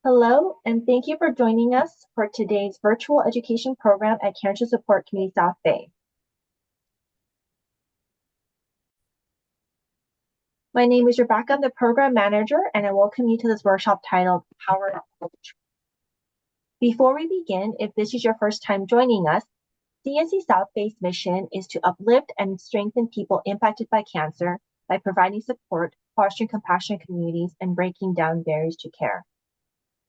Hello, and thank you for joining us for today's virtual education program at Cancer Support Community South Bay. My name is Rebecca, I'm the program manager, and I welcome you to this workshop titled Power of Culture. Before we begin, if this is your first time joining us, CSC South Bay's mission is to uplift and strengthen people impacted by cancer by providing support, fostering compassionate communities, and breaking down barriers to care.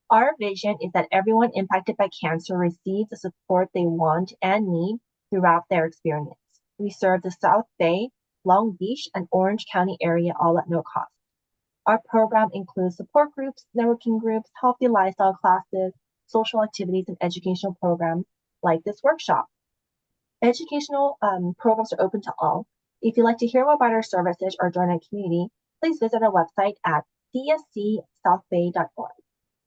Our vision is that everyone impacted by cancer receives the support they want and need throughout their experience. We serve the South Bay, Long Beach, and Orange County area all at no cost. Our program includes support groups, networking groups, healthy lifestyle classes, social activities, and educational programs like this workshop. Educational programs are open to all. If you'd like to hear more about our services or join our community, please visit our website at cscsouthbay.org.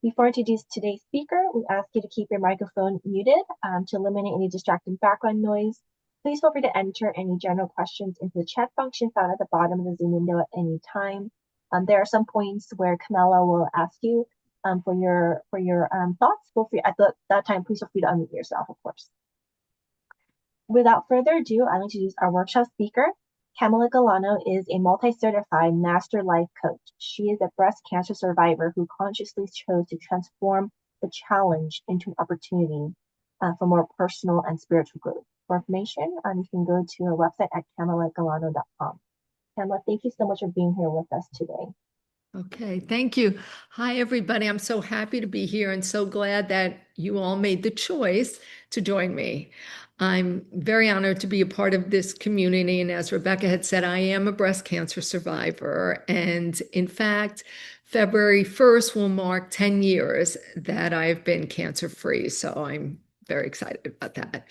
Before I introduce today's speaker, we ask you to keep your microphone muted to eliminate any distracting background noise. Please feel free to enter any general questions into the chat function found at the bottom of the Zoom window at any time. There are some points where Camela will ask you for your thoughts. Feel free at that time. Please feel free to unmute yourself, of course. Without further ado, I'll introduce our workshop speaker. Camela Galano is a multi-certified master life coach. She is a breast cancer survivor who consciously chose to transform the challenge into an opportunity for more personal and spiritual growth. For information, you can go to our website at camelagalano.com. Camela, thank you so much for being here with us today. Okay, thank you. Hi, everybody. I'm so happy to be here and so glad that you all made the choice to join me. I'm very honored to be a part of this community. And as Rebecca had said, I am a breast cancer survivor. And in fact, February 1st will mark 10 years that I've been cancer-free. So I'm very excited about that.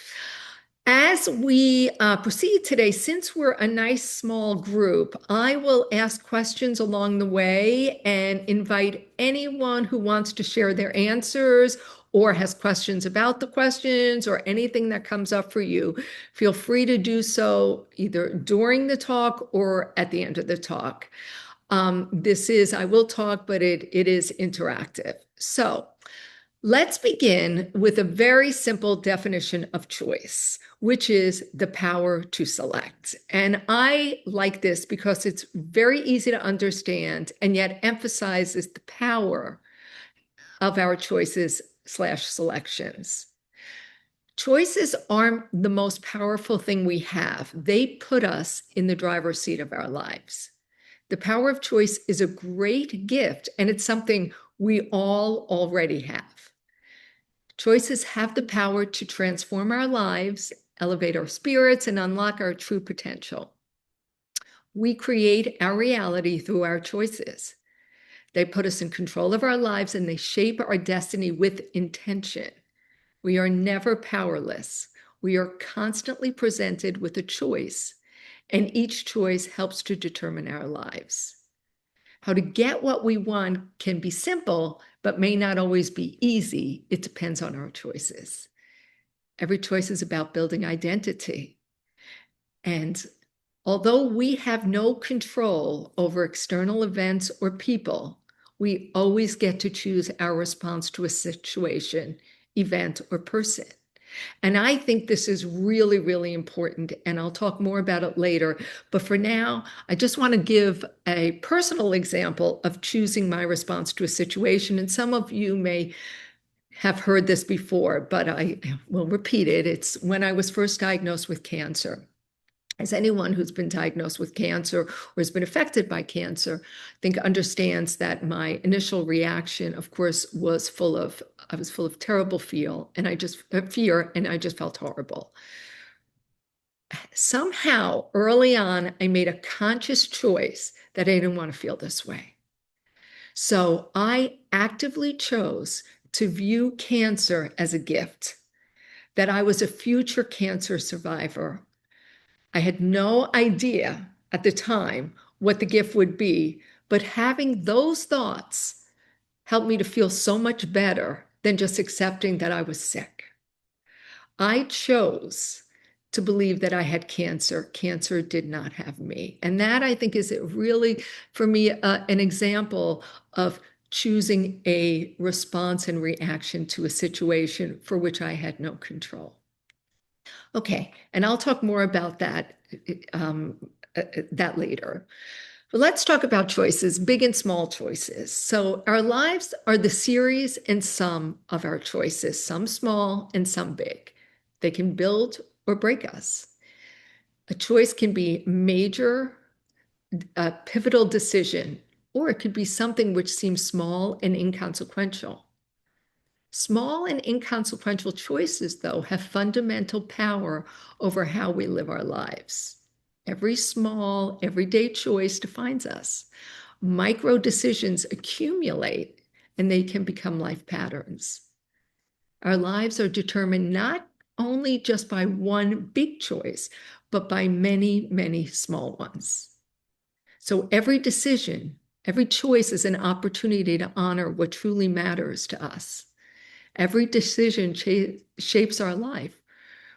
As we proceed today, since we're a nice small group, I will ask questions along the way and invite anyone who wants to share their answers or has questions about the questions or anything that comes up for you. Feel free to do so either during the talk or at the end of the talk. I will talk, but it is interactive. So let's begin with a very simple definition of choice, which is the power to select. And I like this because it's very easy to understand and yet emphasizes the power of our choices/selections. Choices aren't the most powerful thing we have. They put us in the driver's seat of our lives. The power of choice is a great gift, and it's something we all already have. Choices have the power to transform our lives, elevate our spirits, and unlock our true potential. We create our reality through our choices. They put us in control of our lives and they shape our destiny with intention. We are never powerless. We are constantly presented with a choice, and each choice helps to determine our lives. How to get what we want can be simple, but may not always be easy. It depends on our choices. Every choice is about building identity. And although we have no control over external events or people, we always get to choose our response to a situation, event, or person. And I think this is really, really important, and I'll talk more about it later. But for now, I just want to give a personal example of choosing my response to a situation. And some of you may have heard this before, but I will repeat it. It's when I was first diagnosed with cancer. As anyone who's been diagnosed with cancer or has been affected by cancer, I think understands that my initial reaction, of course, was I was full of terrible fear, and I just felt horrible. Somehow, early on, I made a conscious choice that I didn't want to feel this way. So I actively chose to view cancer as a gift, that I was a future cancer survivor. I had no idea at the time what the gift would be, but having those thoughts helped me to feel so much better than just accepting that I was sick. I chose to believe that I had cancer. Cancer did not have me. And that, I think, is really, for me, an example of choosing a response and reaction to a situation for which I had no control. Okay, and I'll talk more about that later. But let's talk about choices, big and small choices. So our lives are the series and sum of our choices, some small and some big. They can build or break us. A choice can be major, a pivotal decision, or it could be something which seems small and inconsequential. Small and inconsequential choices, though, have fundamental power over how we live our lives. Every small, everyday choice defines us. Micro decisions accumulate and they can become life patterns. Our lives are determined not only just by one big choice, but by many, many small ones. So every decision, every choice is an opportunity to honor what truly matters to us. Every decision shapes our life,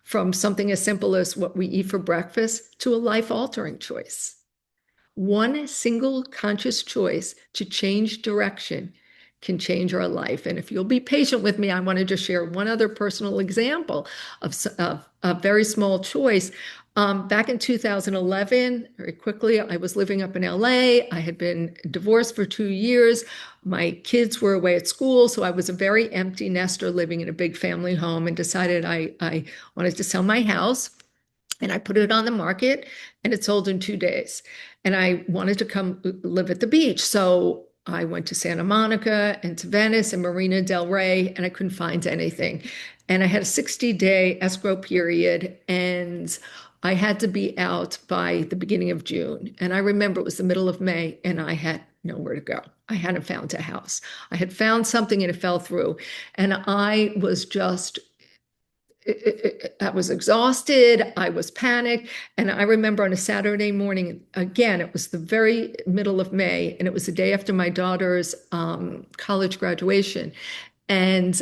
from something as simple as what we eat for breakfast to a life-altering choice. One single conscious choice to change direction can change our life. And if you'll be patient with me, I want to just share one other personal example of a very small choice. Back in 2011, very quickly, I was living up in LA. I had been divorced for 2 years. My kids were away at school, so I was a very empty nester living in a big family home, and decided I wanted to sell my house. And I put it on the market, and it sold in 2 days. And I wanted to come live at the beach. So I went to Santa Monica and to Venice and Marina del Rey, and I couldn't find anything. And I had a 60-day escrow period, and I had to be out by the beginning of June. And I remember it was the middle of May, and I had nowhere to go. I hadn't found a house. I had found something and it fell through. And I was just I was exhausted. I was panicked. And I remember on a Saturday morning, again, it was the very middle of May, and it was the day after my daughter's college graduation. And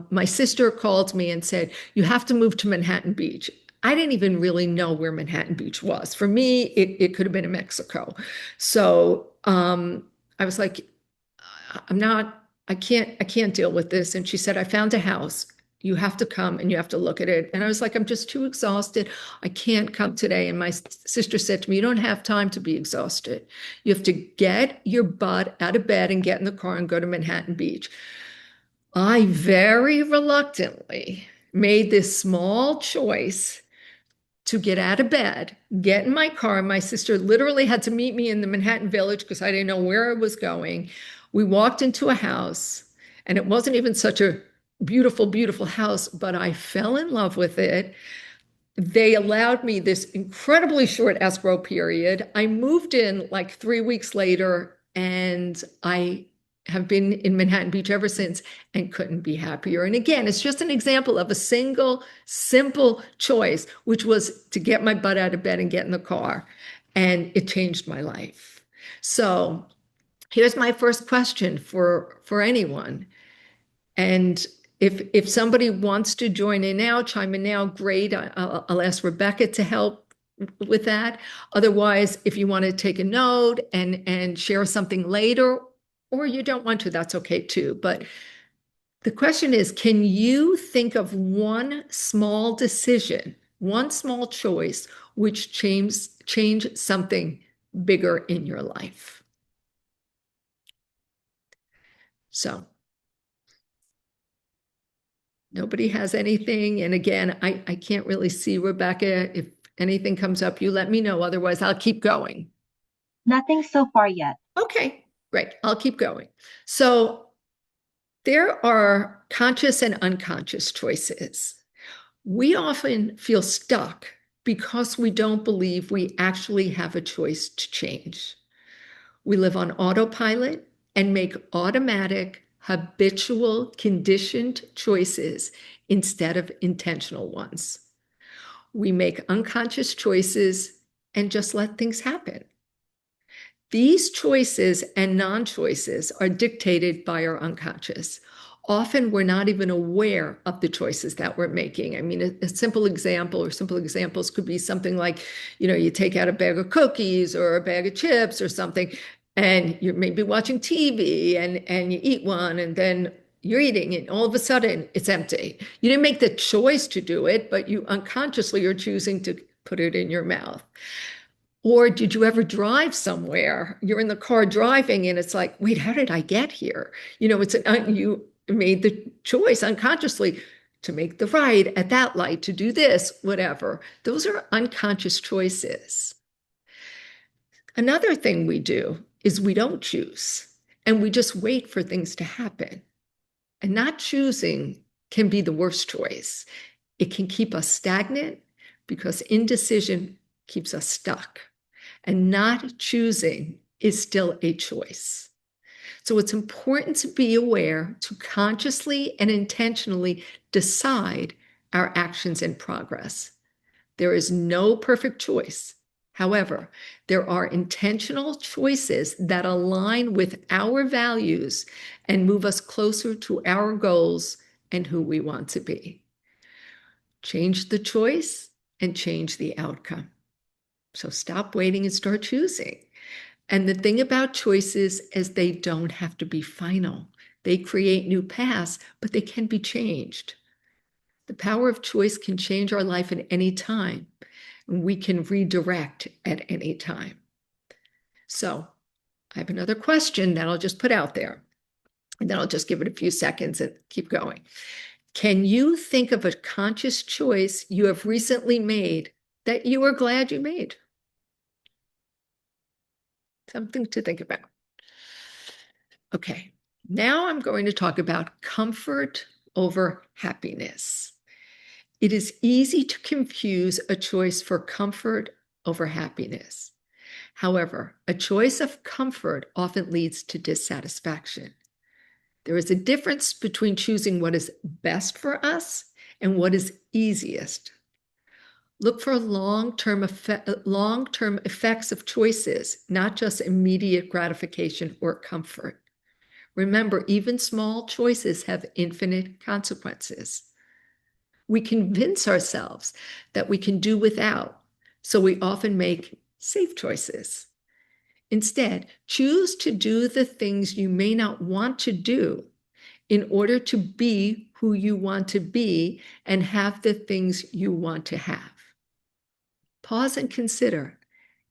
my sister called me and said, "You have to move to Manhattan Beach." I didn't even really know where Manhattan Beach was. For me, it could have been in Mexico. So I was like, I can't deal with this. And she said, "I found a house. You have to come and you have to look at it." And I was like, "I'm just too exhausted. I can't come today." And my sister said to me, "You don't have time to be exhausted. You have to get your butt out of bed and get in the car and go to Manhattan Beach." I very reluctantly made this small choice to get out of bed, get in my car. My sister literally had to meet me in the Manhattan Village because I didn't know where I was going. We walked into a house, and it wasn't even such a beautiful, beautiful house, but I fell in love with it. They allowed me this incredibly short escrow period. I moved in like 3 weeks later, and I have been in Manhattan Beach ever since and couldn't be happier. And again, it's just an example of a single, simple choice, which was to get my butt out of bed and get in the car. And it changed my life. So here's my first question for anyone. And if somebody wants to join in now, chime in now, great. I'll ask Rebecca to help with that. Otherwise, if you want to take a note and share something later, or you don't want to, that's okay too. But the question is, can you think of one small decision, one small choice, which change something bigger in your life? So nobody has anything. And again, I can't really see, Rebecca. If anything comes up, you let me know. Otherwise, I'll keep going. Nothing so far yet. Okay, great. I'll keep going. So there are conscious and unconscious choices. We often feel stuck because we don't believe we actually have a choice to change. We live on autopilot and make automatic, habitual, conditioned choices instead of intentional ones. We make unconscious choices and just let things happen. These choices and non-choices are dictated by our unconscious. Often we're not even aware of the choices that we're making. I mean, a simple example or simple examples could be something like, you take out a bag of cookies or a bag of chips or something. and you're maybe watching TV and you eat one and then you're eating and all of a sudden it's empty. You didn't make the choice to do it, but you unconsciously are choosing to put it in your mouth. Or did you ever drive somewhere? You're in the car driving and it's like, wait, how did I get here? You made the choice unconsciously to make the right at that light, to do this, whatever. Those are unconscious choices. Another thing we do is we don't choose and we just wait for things to happen. And not choosing can be the worst choice. It can keep us stagnant because indecision keeps us stuck. And not choosing is still a choice. So it's important to be aware to consciously and intentionally decide our actions and progress. There is no perfect choice. However, there are intentional choices that align with our values and move us closer to our goals and who we want to be. Change the choice and change the outcome. So stop waiting and start choosing. And the thing about choices is they don't have to be final. They create new paths, but they can be changed. The power of choice can change our life at any time. And we can redirect at any time. So I have another question that I'll just put out there. And then I'll just give it a few seconds and keep going. Can you think of a conscious choice you have recently made that you are glad you made? Something to think about. Okay, now I'm going to talk about comfort over happiness. It is easy to confuse a choice for comfort over happiness. However, a choice of comfort often leads to dissatisfaction. There is a difference between choosing what is best for us and what is easiest. Look for long-term effects of choices, not just immediate gratification or comfort. Remember, even small choices have infinite consequences. We convince ourselves that we can do without, so we often make safe choices. Instead, choose to do the things you may not want to do in order to be who you want to be and have the things you want to have. Pause and consider,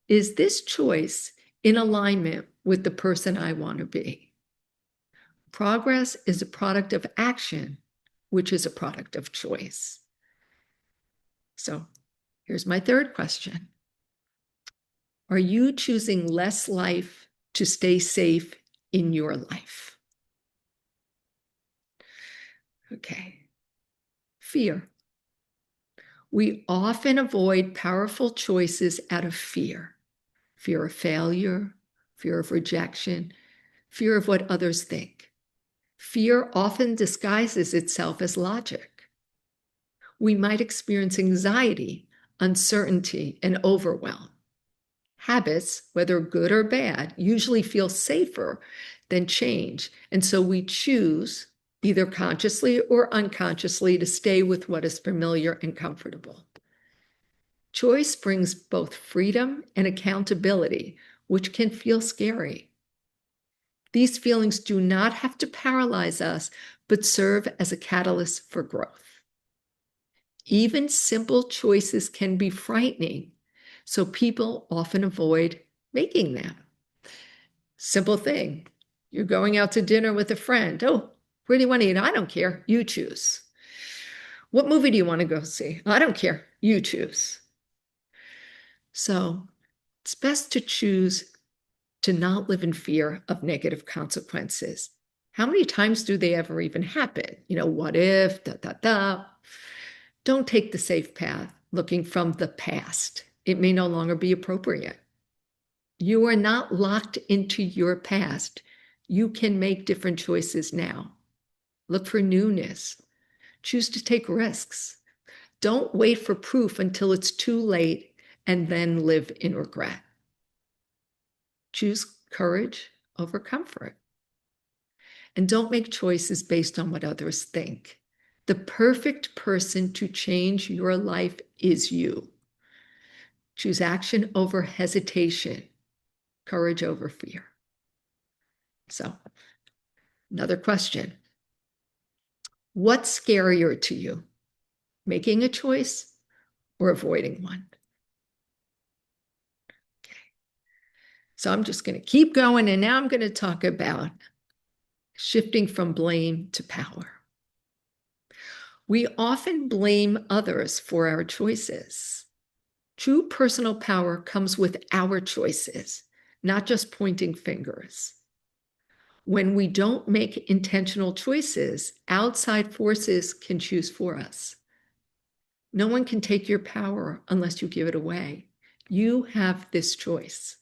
is this choice in alignment with the person I want to be? Progress is a product of action, which is a product of choice. So here's my third question. Are you choosing less life to stay safe in your life? Okay. Fear. We often avoid powerful choices out of fear. Fear of failure, fear of rejection, fear of what others think. Fear often disguises itself as logic. We might experience anxiety, uncertainty, and overwhelm. Habits, whether good or bad, usually feel safer than change, and so we choose, either consciously or unconsciously, to stay with what is familiar and comfortable. Choice brings both freedom and accountability, which can feel scary. These feelings do not have to paralyze us, but serve as a catalyst for growth. Even simple choices can be frightening, so people often avoid making them. Simple thing. You're going out to dinner with a friend. Oh, where do you want to eat? I don't care. You choose. What movie do you want to go see? I don't care. You choose. So it's best to choose to not live in fear of negative consequences. How many times do they ever even happen? What if, Don't take the safe path looking from the past. It may no longer be appropriate. You are not locked into your past. You can make different choices now. Look for newness. Choose to take risks. Don't wait for proof until it's too late and then live in regret. Choose courage over comfort. And don't make choices based on what others think. The perfect person to change your life is you. Choose action over hesitation, courage over fear. So, another question. What's scarier to you, making a choice or avoiding one? Okay. So I'm just going to keep going, and now I'm going to talk about shifting from blame to power. We often blame others for our choices. True personal power comes with our choices, not just pointing fingers. When we don't make intentional choices, outside forces can choose for us. No one can take your power unless you give it away. You have this choice.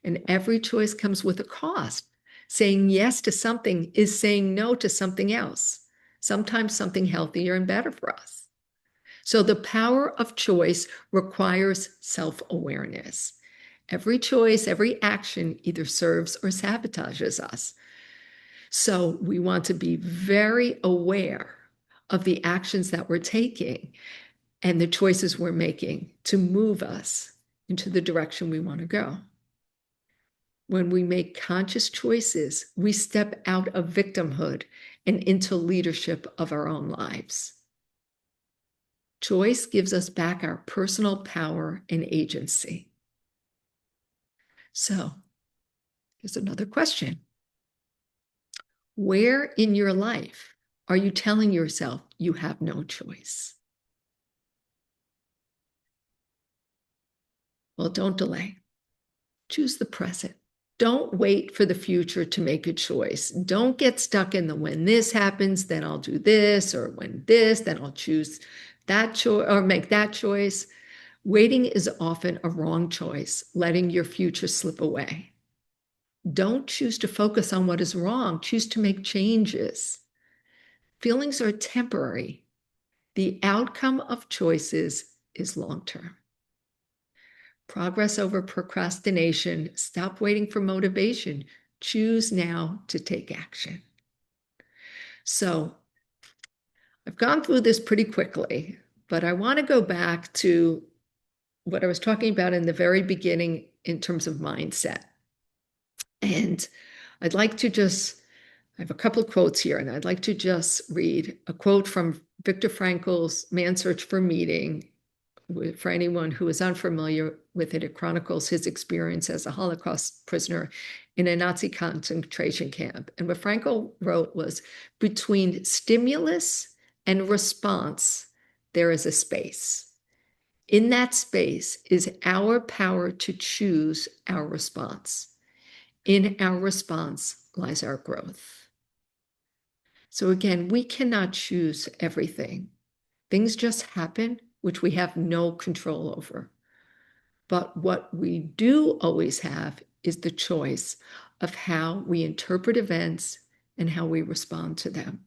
And every choice comes with a cost. Saying yes to something is saying no to something else, sometimes something healthier and better for us. So the power of choice requires self-awareness. Every choice, every action either serves or sabotages us. So we want to be very aware of the actions that we're taking and the choices we're making to move us into the direction we want to go. When we make conscious choices, we step out of victimhood and into leadership of our own lives. Choice gives us back our personal power and agency. So, here's another question. Where in your life are you telling yourself you have no choice? Well, don't delay. Choose the present. Don't wait for the future to make a choice. Don't get stuck in the when this happens, then I'll do this, or when this, then I'll choose that choice or make that choice. Waiting is often a wrong choice, letting your future slip away. Don't choose to focus on what is wrong. Choose to make changes. Feelings are temporary. The outcome of choices is long-term. Progress over procrastination. Stop waiting for motivation. Choose now to take action. So I've gone through this pretty quickly, but I want to go back to what I was talking about in the very beginning in terms of mindset. And I'd like to I have a couple of quotes here, and I'd like to just read a quote from Viktor Frankl's Man's Search for Meaning. For anyone who is unfamiliar with it, it chronicles his experience as a Holocaust prisoner in a Nazi concentration camp. And what Frankl wrote was, between stimulus and response, there is a space. In that space is our power to choose our response. In our response lies our growth. So again, we cannot choose everything. Things just happen, which we have no control over. But what we do always have is the choice of how we interpret events and how we respond to them.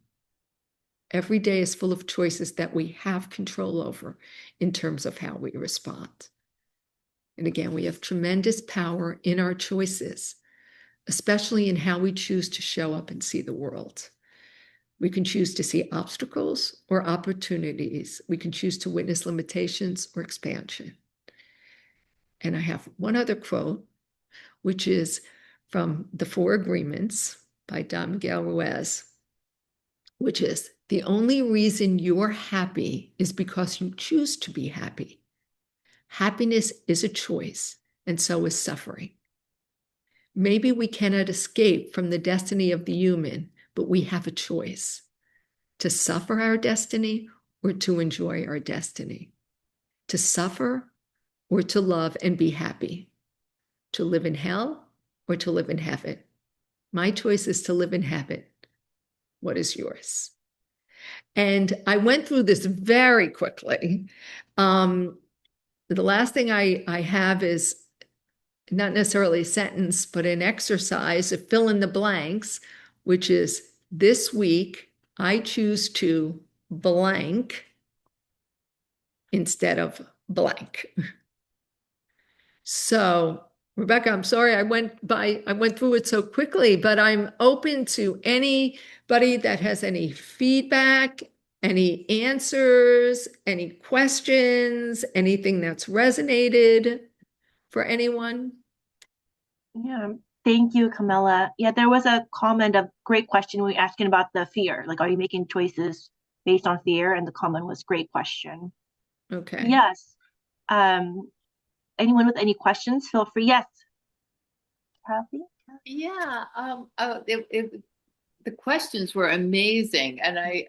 Every day is full of choices that we have control over in terms of how we respond. And again, we have tremendous power in our choices, especially in how we choose to show up and see the world. We can choose to see obstacles or opportunities. We can choose to witness limitations or expansion. And I have one other quote, which is from The Four Agreements by Don Miguel Ruiz, which is, the only reason you're happy is because you choose to be happy. Happiness is a choice, and so is suffering. Maybe we cannot escape from the destiny of the human, but we have a choice to suffer our destiny or to enjoy our destiny, to suffer or to love and be happy, to live in hell or to live in heaven. My choice is to live in heaven. What is yours? And I went through this very quickly. The last thing I have is not necessarily a sentence, but an exercise of fill in the blanks, which is, this week I choose to blank instead of blank. So, Rebecca, I'm sorry I went through it so quickly, but I'm open to anybody that has any feedback, any answers, any questions, anything that's resonated for anyone. Yeah, Thank you, Camilla. Yeah, there was a comment of great question. We were asking about the fear. Like, are you making choices based on fear? And the comment was great question. Okay. Yes. Um, anyone with any questions, feel free. Yes, Kathy? Yeah, the questions were amazing, and I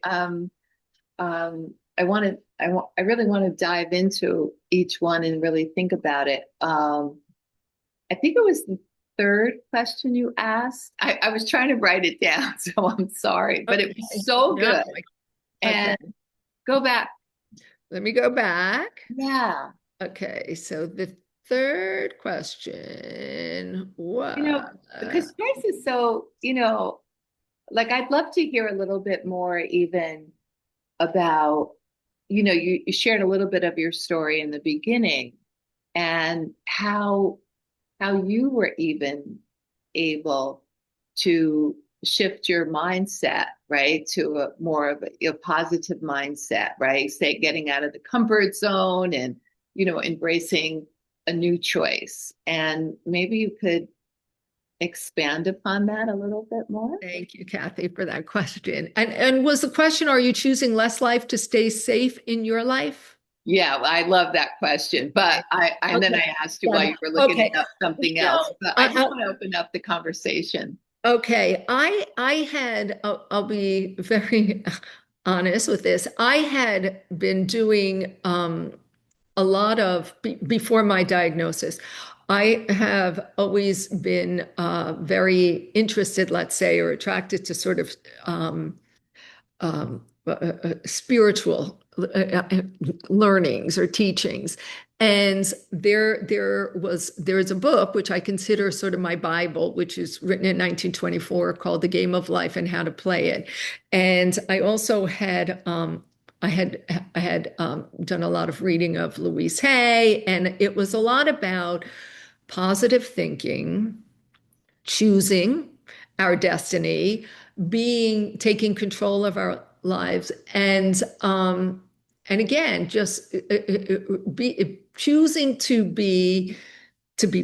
really want to dive into each one and really think about it. I think it was the third question you asked. I was trying to write it down, so I'm sorry, but it was Okay. so No. good. Okay. And go back. Let me go back. Yeah. Okay. So the third question was, Because choice is so, like I'd love to hear a little bit more even about, you shared a little bit of your story in the beginning and how you were even able to shift your mindset, right, to a more of a positive mindset, right? Say getting out of the comfort zone and, embracing a new choice. And maybe you could expand upon that a little bit more. thank you, Kathy, for that question. And was the question, are you choosing less life to stay safe in your life? Yeah, I love that question. But and then Okay. I asked you while you were looking Okay. up something No, else. But I just want to open up the conversation. okay. I had, I'll be very honest with this. I had been doing a lot of, before my diagnosis, I have always been very interested, let's say, or attracted to sort of spiritual learnings or teachings. And there's a book which I consider sort of my Bible, which is written in 1924 called The Game of Life and How to Play It. And I also had done a lot of reading of Louise Hay, and it was a lot about positive thinking, choosing our destiny, taking control of our lives, and again, just be choosing to be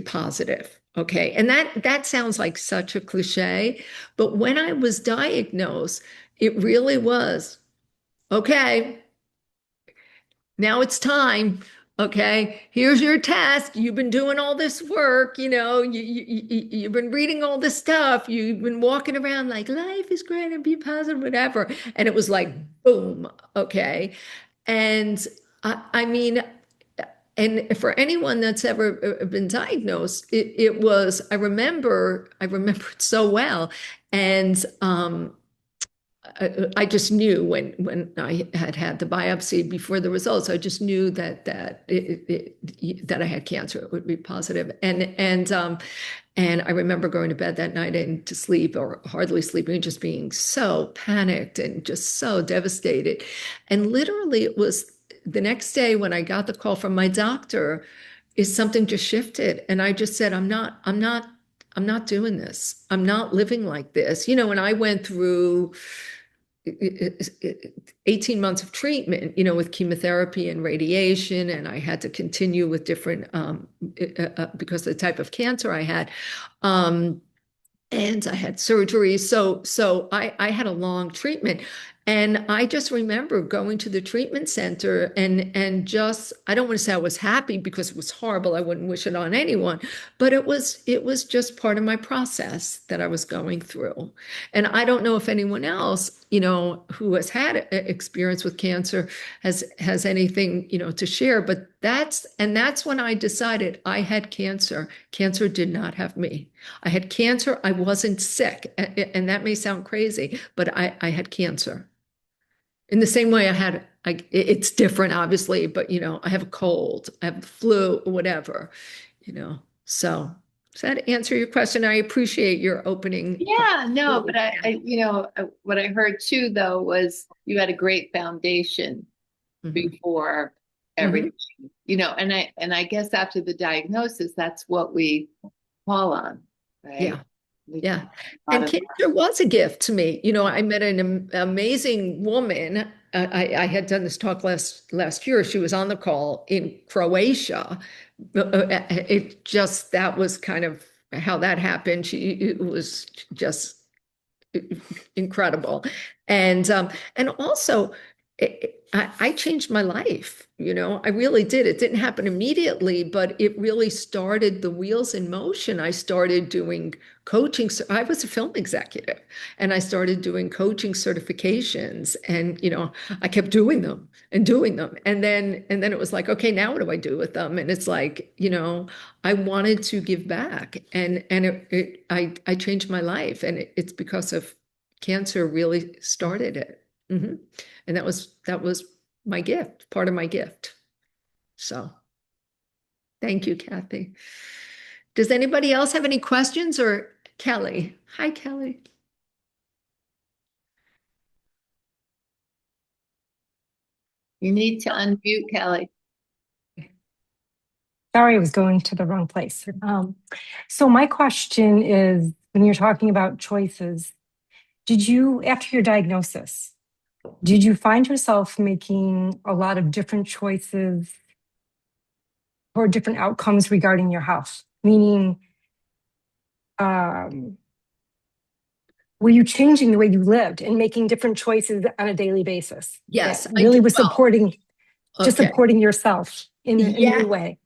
positive. Okay, and that sounds like such a cliche, but when I was diagnosed, it really was okay. Now it's time. Okay, here's your test. You've been doing all this work, you've been reading all this stuff. You've been walking around like life is great and be positive, whatever. And it was like, boom, okay. And I mean, and for anyone that's ever been diagnosed, it was, I remember it so well. And I just knew when I had the biopsy before the results, I just knew that I had cancer. It would be positive, and I remember going to bed that night and to sleep or hardly sleeping, just being so panicked and just so devastated. And literally, it was the next day when I got the call from my doctor, is something just shifted, and I just said, I'm not doing this. I'm not living like this. And I went through 18 months of treatment, with chemotherapy and radiation, and I had to continue with different because of the type of cancer I had. And I had surgery. So I had a long treatment. And I just remember going to the treatment center and just, I don't want to say I was happy because it was horrible. I wouldn't wish it on anyone, but it was just part of my process that I was going through. And I don't know if anyone else, who has had experience with cancer has anything, to share, but that's when I decided I had cancer. Cancer did not have me. I had cancer. I wasn't sick. And that may sound crazy, but I had cancer. In the same way it's different, obviously, but I have a cold, I have the flu, whatever, So does that answer your question? I appreciate your opening. Yeah, no, but what I heard too, though, was you had a great foundation Mhm. before Mhm. everything, and I guess after the diagnosis, that's what we call on, right? Yeah. We Yeah. a lot And of, cancer was a gift to me. I met an amazing woman. I had done this talk last year. She was on the call in Croatia. That was kind of how that happened. It was just incredible. And also I changed my life, I really did. It didn't happen immediately, but it really started the wheels in motion. I started doing coaching. So I was a film executive and I started doing coaching certifications, and I kept doing them and doing them. And then it was like, okay, now what do I do with them? And it's like, I wanted to give back, and I changed my life, and it's because of cancer really started it. Mhm. And that was my gift, part of my gift. So thank you, Kathy. Does anybody else have any questions? Or Kelly? Hi, Kelly. You need to unmute, Kelly. Sorry, I was going to the wrong place. So my question is, when you're talking about choices, after your diagnosis, did you find yourself making a lot of different choices or different outcomes regarding your health? Meaning, were you changing the way you lived and making different choices on a daily basis? Yes, that really was well, supporting, just okay. supporting yourself in a new way.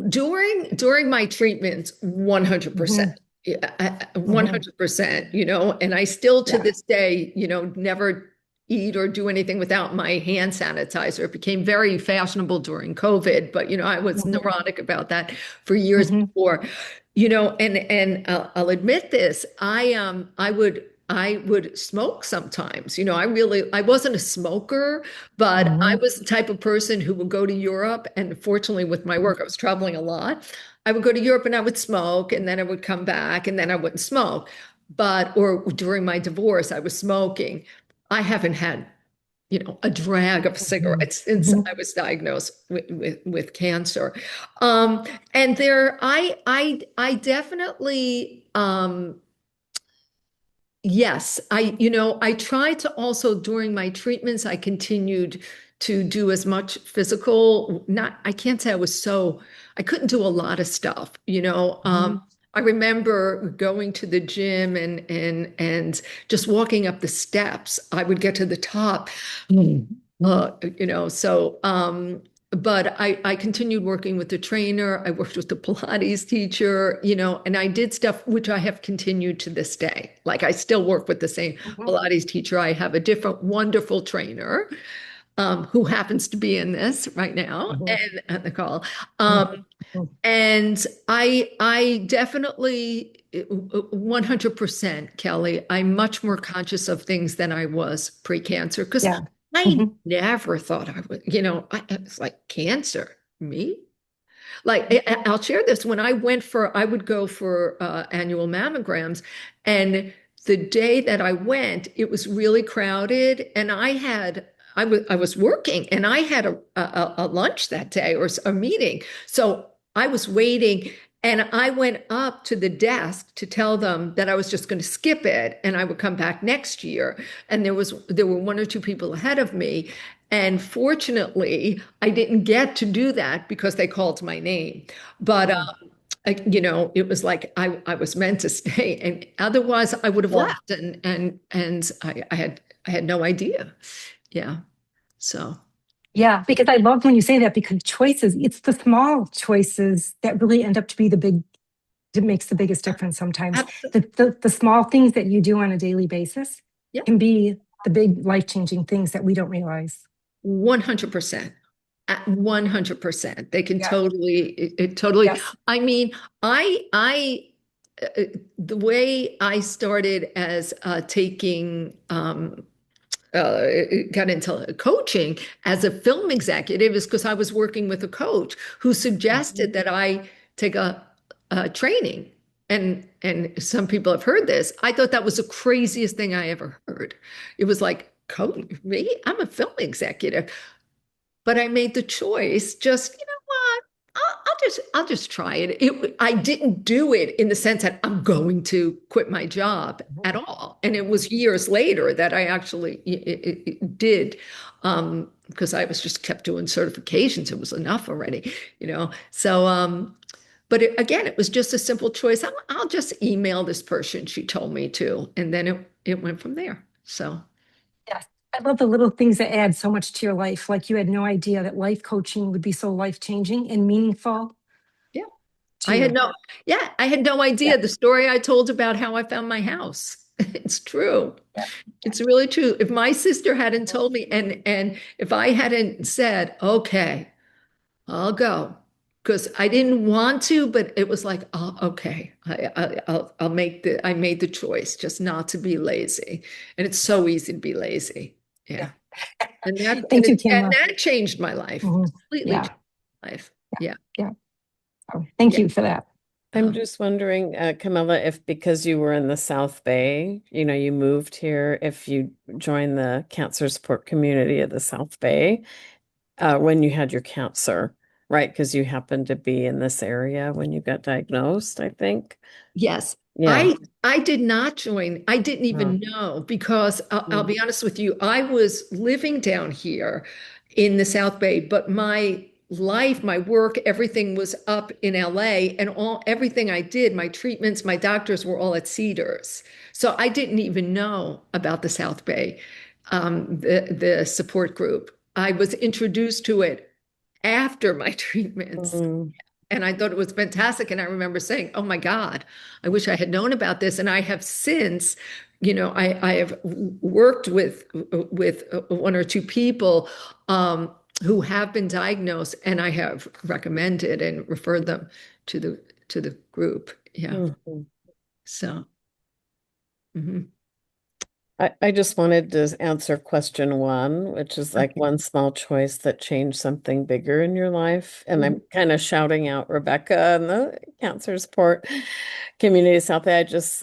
During my treatments, 100%. Yeah, 100%, and I still to this day, never eat or do anything without my hand sanitizer. It became very fashionable during COVID, but I was neurotic about that for years before. And I'll admit this, I would smoke sometimes. I wasn't a smoker, but I was the type of person who would go to Europe. And fortunately, with my work, I was traveling a lot. I would go to Europe and I would smoke, and then I would come back and then I wouldn't smoke. Or during my divorce, I was smoking. I haven't had, a drag of cigarettes since I was diagnosed with cancer. And I definitely, yes, I tried to also during my treatments, I continued to do as much physical, I can't say I couldn't do a lot of stuff, I remember going to the gym and just walking up the steps. I would get to the top, but I continued working with the trainer. I worked with the Pilates teacher, and I did stuff which I have continued to this day. Like I still work with the same Pilates teacher. I have a different wonderful trainer who happens to be in this right now and at the call. And I definitely 100%, Kelly, I'm much more conscious of things than I was pre-cancer because I never thought I would, it's like cancer, me? Like I'll share this. When I would go for annual mammograms, and the day that I went, it was really crowded, and I was working, and I had a lunch that day or a meeting, so I was waiting. And I went up to the desk to tell them that I was just going to skip it and I would come back next year. And there were one or two people ahead of me. And fortunately, I didn't get to do that because they called my name. But it was like I was meant to stay, and otherwise I would have left. And I had no idea. Yeah. So. Yeah, because I love when you say that, because it's the small choices that really end up to be that makes the biggest difference sometimes. The small things that you do on a daily basis can be the big life-changing things that we don't realize. 100%. At 100%. They can totally. Yes. I mean, the way I started as taking got into coaching as a film executive is because I was working with a coach who suggested that I take a training. And some people have heard this. I thought that was the craziest thing I ever heard. It was like, coach me? I'm a film executive. But I made the choice, just, you know what? I'll just try it. I didn't do it in the sense that I'm going to quit my job at all. And it was years later that I actually did, because I was just kept doing certifications. It was enough already, So, But again, it was just a simple choice. I'll just email this person, she told me to. And then it went from there. So, Yes. I love the little things that add so much to your life. Like you had no idea that life coaching would be so life-changing and meaningful yeah. to you. I had no idea Yeah. the story I told about how I found my house. It's true. Yeah. It's really true. If my sister hadn't told me and if I hadn't said, okay, I'll go, because I didn't want to, but it was like, oh, okay, I'll I made the choice just not to be lazy. And it's so easy to be lazy. Yeah. Yeah. And Thank you, Camela. that changed my life, Mhm. completely changed Yeah. my life. Yeah. Yeah. Oh, thank Yeah. you for that. I'm just wondering, Camilla, if because you were in the South Bay, you moved here, if you joined the cancer support community of the South Bay, when you had your cancer, right? Because you happened to be in this area when you got diagnosed, I think. Yes. Yeah. I did not join. I didn't even know because I'll be honest with you, I was living down here in the South Bay, but my life, my work, everything was up in LA and everything I did, my treatments, my doctors were all at Cedars. So I didn't even know about the South Bay, the support group. I was introduced to it after my treatments. Mm, And I thought it was fantastic. And I remember saying, oh my God, I wish I had known about this. And I have since, I have worked with one or two people who have been diagnosed, and I have recommended and referred them to the group. Yeah. mhm. So, mhm. I just wanted to answer question one, which is like one small choice that changed something bigger in your life. And I'm kind of shouting out Rebecca and the cancer support community South Bay. I just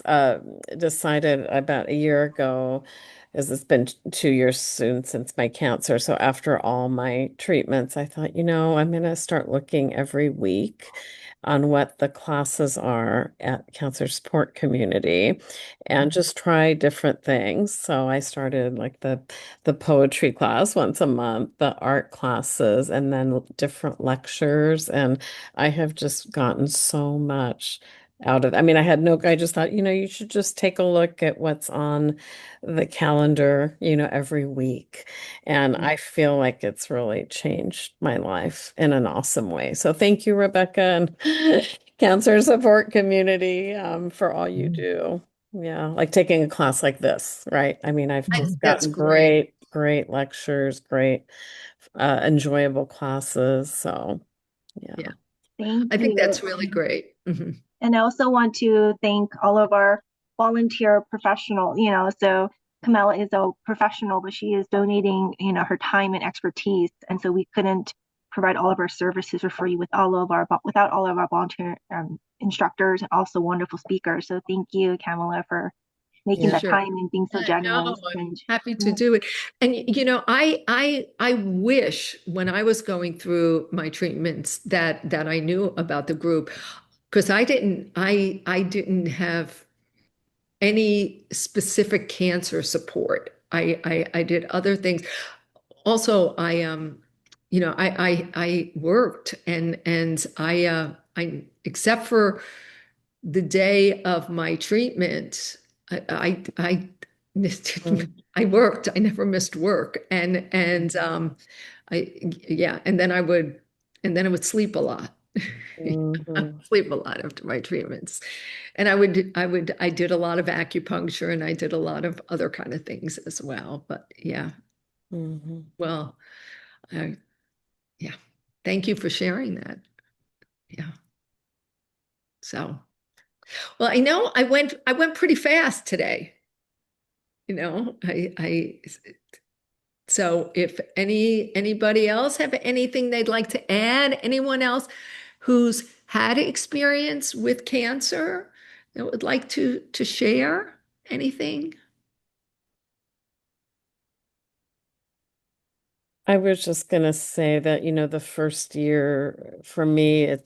decided about a year ago, as it's been 2 years soon since my cancer. So after all my treatments, I thought, I'm going to start looking every week on what the classes are at Cancer Support Community and just try different things. So I started like the poetry class once a month, the art classes, and then different lectures. And I have just gotten so much out of. I mean, I just thought, you should just take a look at what's on the calendar, every week. And I feel like it's really changed my life in an awesome way. So thank you, Rebecca, and Cancer Support Community, for all you do. Yeah, like taking a class like this, right? I mean, I've just That's gotten great. great lectures, great, enjoyable classes. So, yeah. Yeah. Thank I think you. that's really great. Mhm. And I also want to thank all of our volunteer professional, so Camela is a professional, but she is donating, her time and expertise. And so we couldn't provide all of our services for free without all of our volunteer instructors and also wonderful speakers. So thank you, Camela, for making that Sure. time and being so No, generous. I'm And happy to do it. And I wish when I was going through my treatments that I knew about the group, because I didn't have any specific cancer support. I did other things. Also, I worked and I except for the day of my treatment, I Mm, I worked. I never missed work, and I yeah, and then I would sleep a lot. mhm, Sleep a lot after my treatments, and I did a lot of acupuncture, and I did a lot of other kind of things as well. But yeah, mhm. well, I, yeah, thank you for sharing that. Yeah, so well, I know I went pretty fast today. I so if anybody else have anything they'd like to add, anyone else who's had experience with cancer that would like to share anything? I was just gonna say that, the first year for me,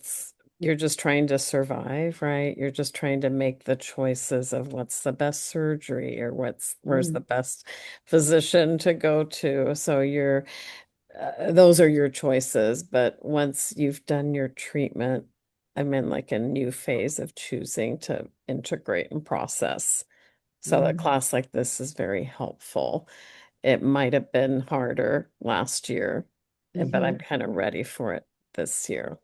you're just trying to survive, right? You're just trying to make the choices of what's the best surgery or where's the best physician to go to. So those are your choices. But once you've done your treatment, I'm in like a new phase of choosing to integrate and process. So a class like this is very helpful. It might have been harder last year, but I'm kind of ready for it this year.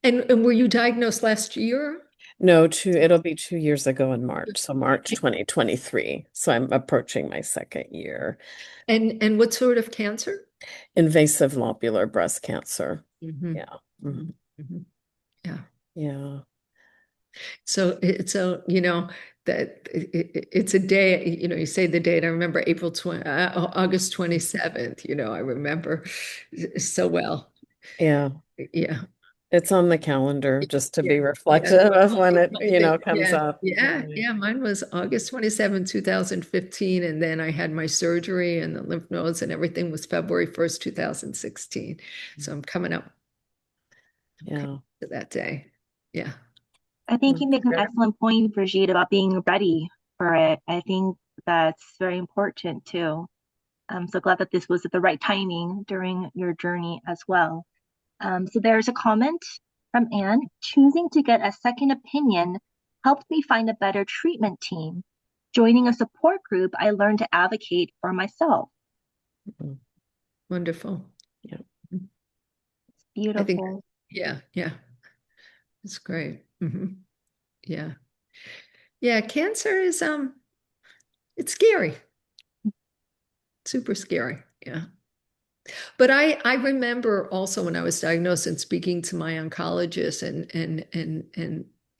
And were you diagnosed last year? No, it'll be 2 years ago in March, so March 2023. So I'm approaching my second year. And what sort of cancer? Invasive lobular breast cancer. Mhm. Yeah. Mhm. Mhm. Yeah. Yeah. So it's a, that it's a day, you say the date. I remember August 27th, I remember so well. Yeah. Yeah. It's on the calendar just to Yeah. be reflective of when it, comes Yeah. up. Yeah. Yeah. Mine was August 27, 2015. And then I had my surgery and the lymph nodes and everything was February 1st, 2016. So I'm coming up Yeah. to that day. Yeah. I think you make an excellent point, Brigitte, about being ready for it. I think that's very important too. I'm so glad that this was at the right timing during your journey as well. So there's a comment from Anne. Choosing to get a second opinion helped me find a better treatment team. Joining a support group, I learned to advocate for myself. Wonderful. Yeah. It's beautiful. I think, yeah. It's great. Yeah. Yeah, cancer is it's scary. Super scary. Yeah. But I remember also when I was diagnosed and speaking to my oncologist and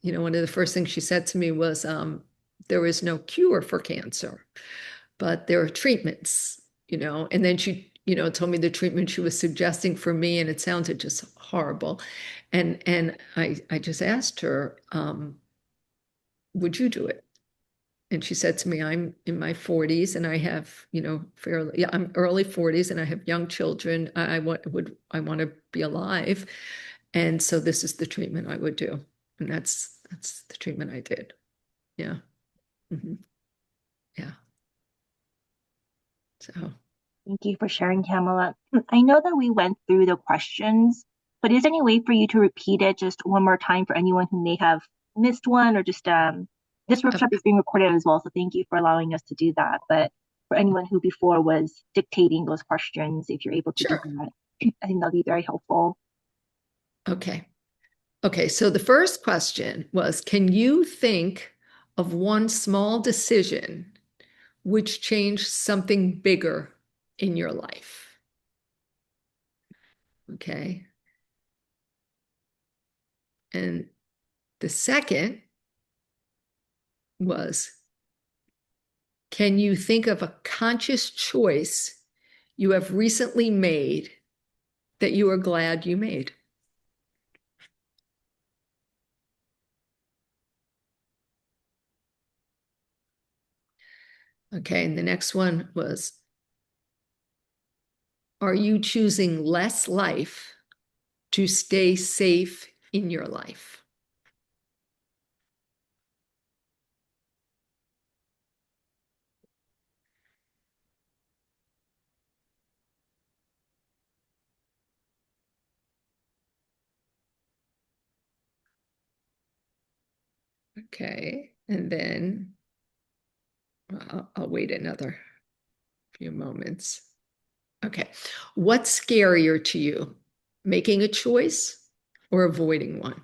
one of the first things she said to me was there is no cure for cancer, but there are treatments, and then she told me the treatment she was suggesting for me, and it sounded just horrible. And I just asked her, would you do it? And she said to me, I'm in my 40s and I have, I'm early 40s and I have young children. I want to be alive. And so this is the treatment I would do. And that's the treatment I did. Yeah. Yeah. So Thank you for sharing, Camela. I know that we went through the questions, but is there any way for you to repeat it just one more time for anyone who may have missed one, or just this workshop is being recorded as well, so thank you for allowing us to do that. But for anyone who before was dictating those questions, if you're able to do that, I think that'll be very helpful. Okay. So the first question was, can you think of one small decision which changed something bigger in your life? Okay. And the second was, can you think of a conscious choice you have recently made that you are glad you made? Okay, and the next one was, are you choosing less life to stay safe in your life? Okay, and then I'll wait another few moments. Okay, what's scarier to you, making a choice or avoiding one?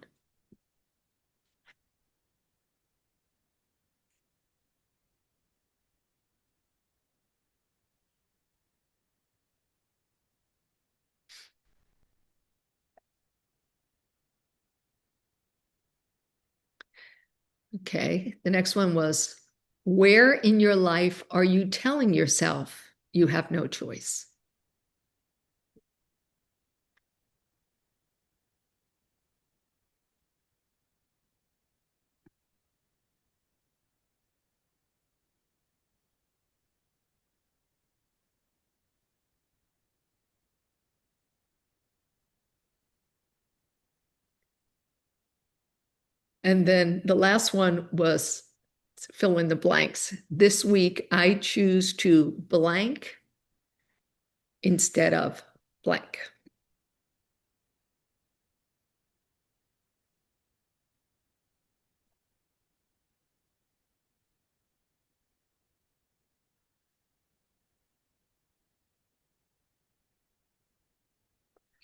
Okay, the next one was, where in your life are you telling yourself you have no choice? And then the last one was fill in the blanks. This week, I choose to blank instead of blank.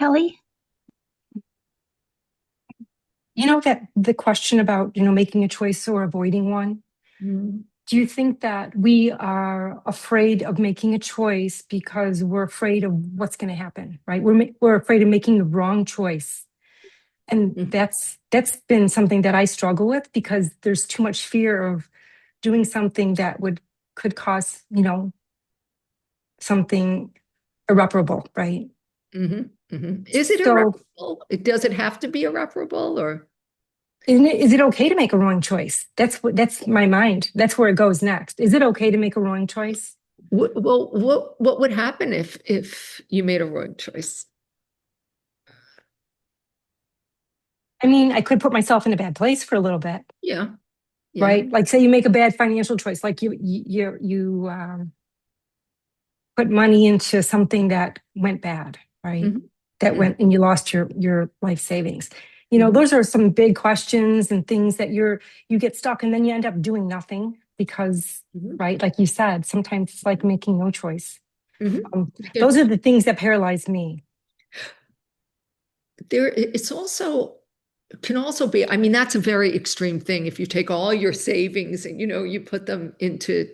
Kelly? You know that the question about, making a choice or avoiding one, do you think that we are afraid of making a choice because we're afraid of what's going to happen, right? We're afraid of making the wrong choice. And Mhm. that's been something that I struggle with because there's too much fear of doing something that could cause, something irreparable, right? Is it So irreparable? Does it have to be irreparable or? is it okay to make a wrong choice? That's my mind. That's where it goes next. Is it okay to make a wrong choice? Well, what would happen if you made a wrong choice? I mean, I could put myself in a bad place for a little bit, Yeah, yeah. right? Like say you make a bad financial choice, like you put money into something that went bad, right? Mhm. That Mhm. went and you lost your life savings. Mhm. Those are some big questions and things that you get stuck and then you end up doing nothing because, Mhm. right, like you said, sometimes it's like making no choice. Mhm. Yeah. Those are the things that paralyze me. It's also can also be, I mean, that's a very extreme thing. If you take all your savings and you put them into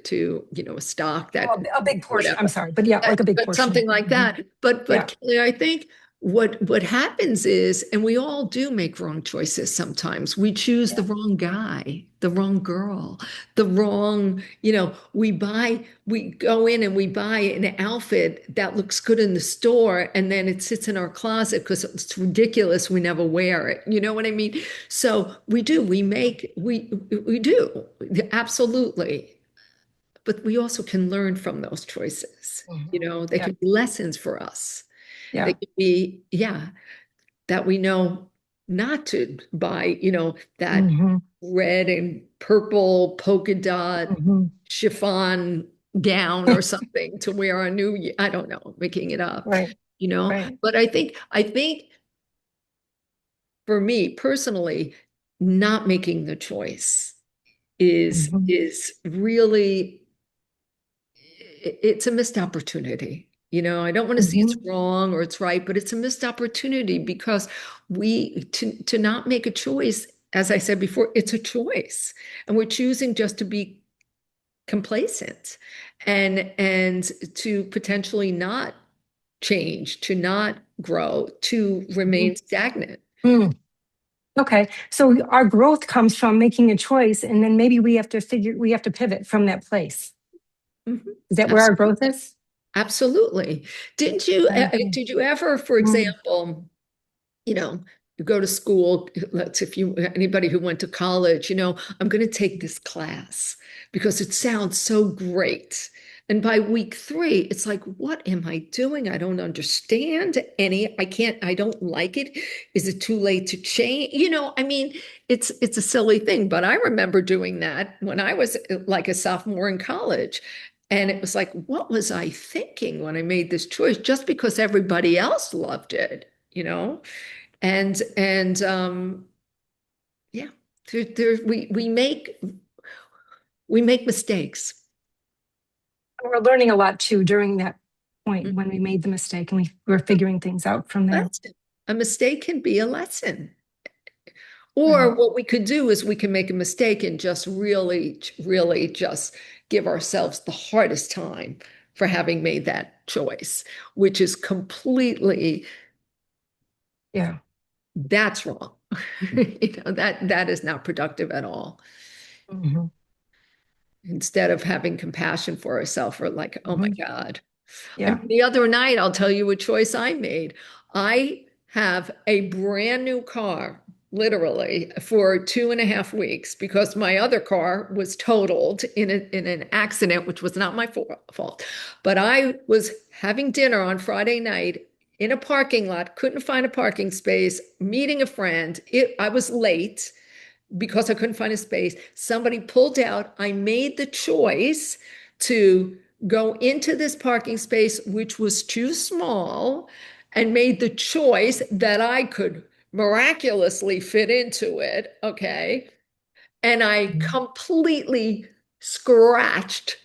a stock that Oh, a big portion. I'm whatever. sorry, but yeah, like a big But portion. something like that. But Yeah. Kelly, I think what happens is, and we all do make wrong choices sometimes. We choose the Yeah. wrong guy, the wrong girl, the wrong, we go in and we buy an outfit that looks good in the store, and then it sits in our closet because it's ridiculous. We never wear it. You know what I mean? So we do absolutely, but we also can learn from those choices. They Yeah. can be lessons for us. They Yeah. can be, yeah, that we know not to buy, that Hmm. red and purple polka dot Hmm. chiffon gown or something to wear on New Year. I don't know, making it up, Right. you know. Right. But I think for me personally, not making the choice is Hmm. is really it's a missed opportunity. I don't want to say it's Hmm. wrong or it's right, but it's a missed opportunity because to not make a choice, as I said before, it's a choice. And we're choosing just to be complacent and to potentially not change, to not grow, to remain stagnant. Mm. Okay. So our growth comes from making a choice, and then maybe we have to pivot from that place. Mhm. Is that where our growth Absolutely. is? Absolutely. Did you ever, for Mm. example, you know, you go to school, if you anybody who went to college, I'm going to take this class because it sounds so great. And by week 3, it's like, what am I doing? I don't understand I don't like it. Is it too late to change? I mean, it's a silly thing, but I remember doing that when I was like a sophomore in college. And it was like, what was I thinking when I made this choice? Just because everybody else loved it. And yeah, we make mistakes. We're learning a lot too during that point when we Mhm. made the mistake, and we were figuring things out from there. Lesson. A mistake can be a lesson. Or Right. what we could do is we can make a mistake and just really, really just give ourselves the hardest time for having made that choice, which is completely, Yeah. that's wrong. That is not productive at all. Hmm. Instead of having compassion for ourselves, we're like, oh my Hmm. God. I Yeah. mean, the other night, I'll tell you a choice I made. I have a brand new car, literally, for 2.5 weeks because my other car was totaled in an accident, which was not my fault. But I was having dinner on Friday night in a parking lot, couldn't find a parking space, meeting a friend. I was late because I couldn't find a space. Somebody pulled out. I made the choice to go into this parking space, which was too small, and made the choice that I could miraculously fit into it. Okay. And I completely scratched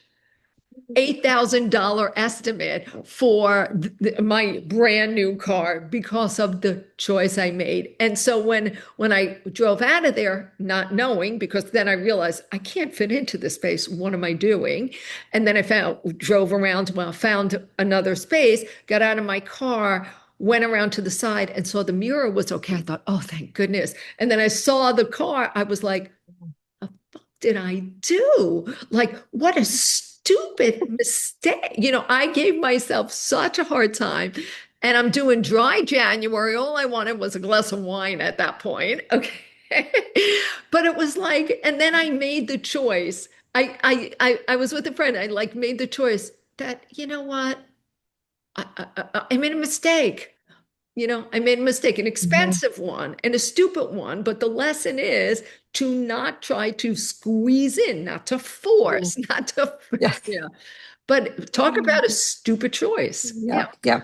$8,000 estimate for my brand new car because of the choice I made. And so when I drove out of there, not knowing, because then I realized I can't fit into this space. What am I doing? And then drove around, found another space, got out of my car, went around to the side and saw the mirror was okay. I thought, oh, thank goodness. And then I saw the car. I was like, what the fuck did I do? Like, what a stupid mistake. I gave myself such a hard time. And I'm doing dry January. All I wanted was a glass of wine at that point. Okay. But it was like, and then I made the choice. I was with a friend. I made the choice that, you know what? I made a mistake. I made a mistake, an expensive one and a stupid one. But the lesson is to not try to squeeze in, not to force, not to, Yes. yeah. But talk about a stupid choice. Yeah. Yeah.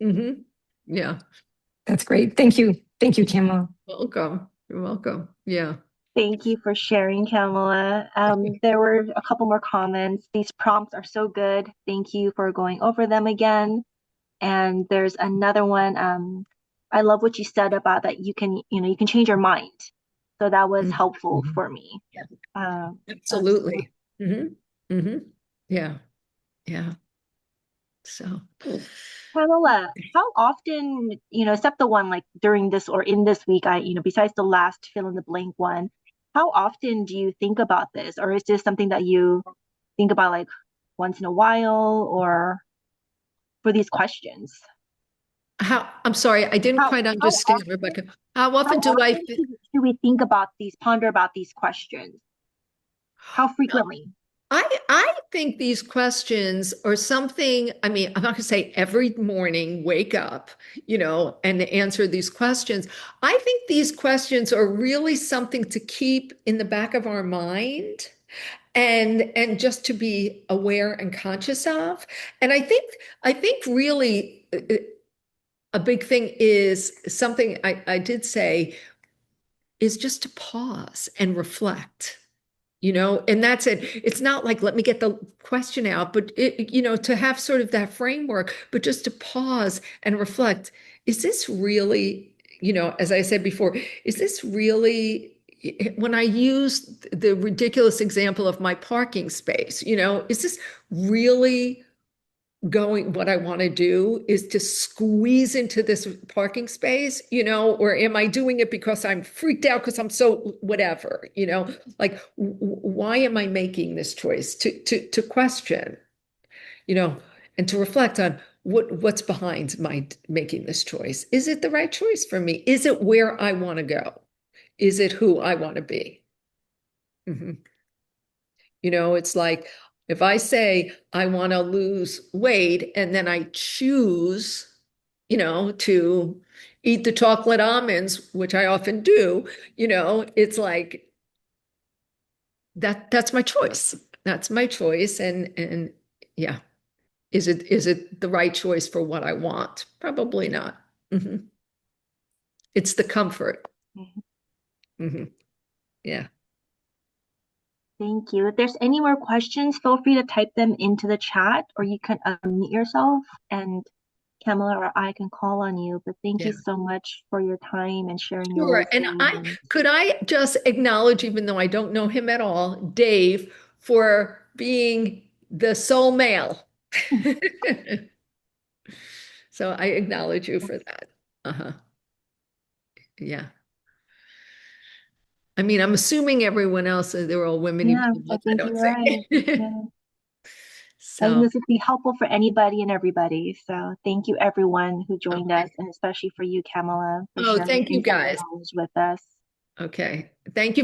Mm-hmm. Yeah. That's great. Thank you. Thank you, Camela. Welcome. You're welcome. Yeah. Thank you for sharing, Camela. There were a couple more comments. These prompts are so good. Thank you for going over them again. And there's another one. I love what you said about that you can change your mind. So that was helpful for me. Yeah. Absolutely. Mm-hmm. Mm-hmm. Yeah. Yeah. So, Camela, how often, except the one like during this or in this week, besides the last fill in the blank one, how often do you think about this? Or is this something that you think about like once in a while or for these questions? I'm sorry, I didn't quite understand, Rebecca. How often do I do we think about ponder about these questions? How frequently? I think these questions are something, I'm not going to say every morning wake up, and answer these questions. I think these questions are really something to keep in the back of our mind and just to be aware and conscious of. And I think really a big thing is something I did say is just to pause and reflect. And that's it. It's not like, let me get the question out, but to have sort of that framework, but just to pause and reflect. Is this really, as I said before, is this really, when I use the ridiculous example of my parking space, is this really what I want to do is to squeeze into this parking space, or am I doing it because I'm freaked out because I'm so whatever, like why am I making this choice to question, and to reflect on what's behind my making this choice? Is it the right choice for me? Is it where I want to go? Is it who I want to be? Mm-hmm. It's like if I say I want to lose weight and then I choose, to eat the chocolate almonds, which I often do, it's like that's my choice. That's my choice. And yeah. Is it the right choice for what I want? Probably not. Mm-hmm. It's the comfort. Mm-hmm. Yeah. Thank you. If there's any more questions, feel free to type them into the chat or you can unmute yourself and Camela or I can call on you. But thank you so much for your time and sharing your wisdom. And could I just acknowledge, even though I don't know him at all, Dave, for being the sole male. So I acknowledge you for that. Uh-huh. Yeah. I'm assuming everyone else, they're all women. Yeah, I think you're right. Yeah. So I think this would be helpful for anybody and everybody. So thank you everyone who joined us, and especially for you, Camela, for sharing thank you guys with us. Okay. Thank you for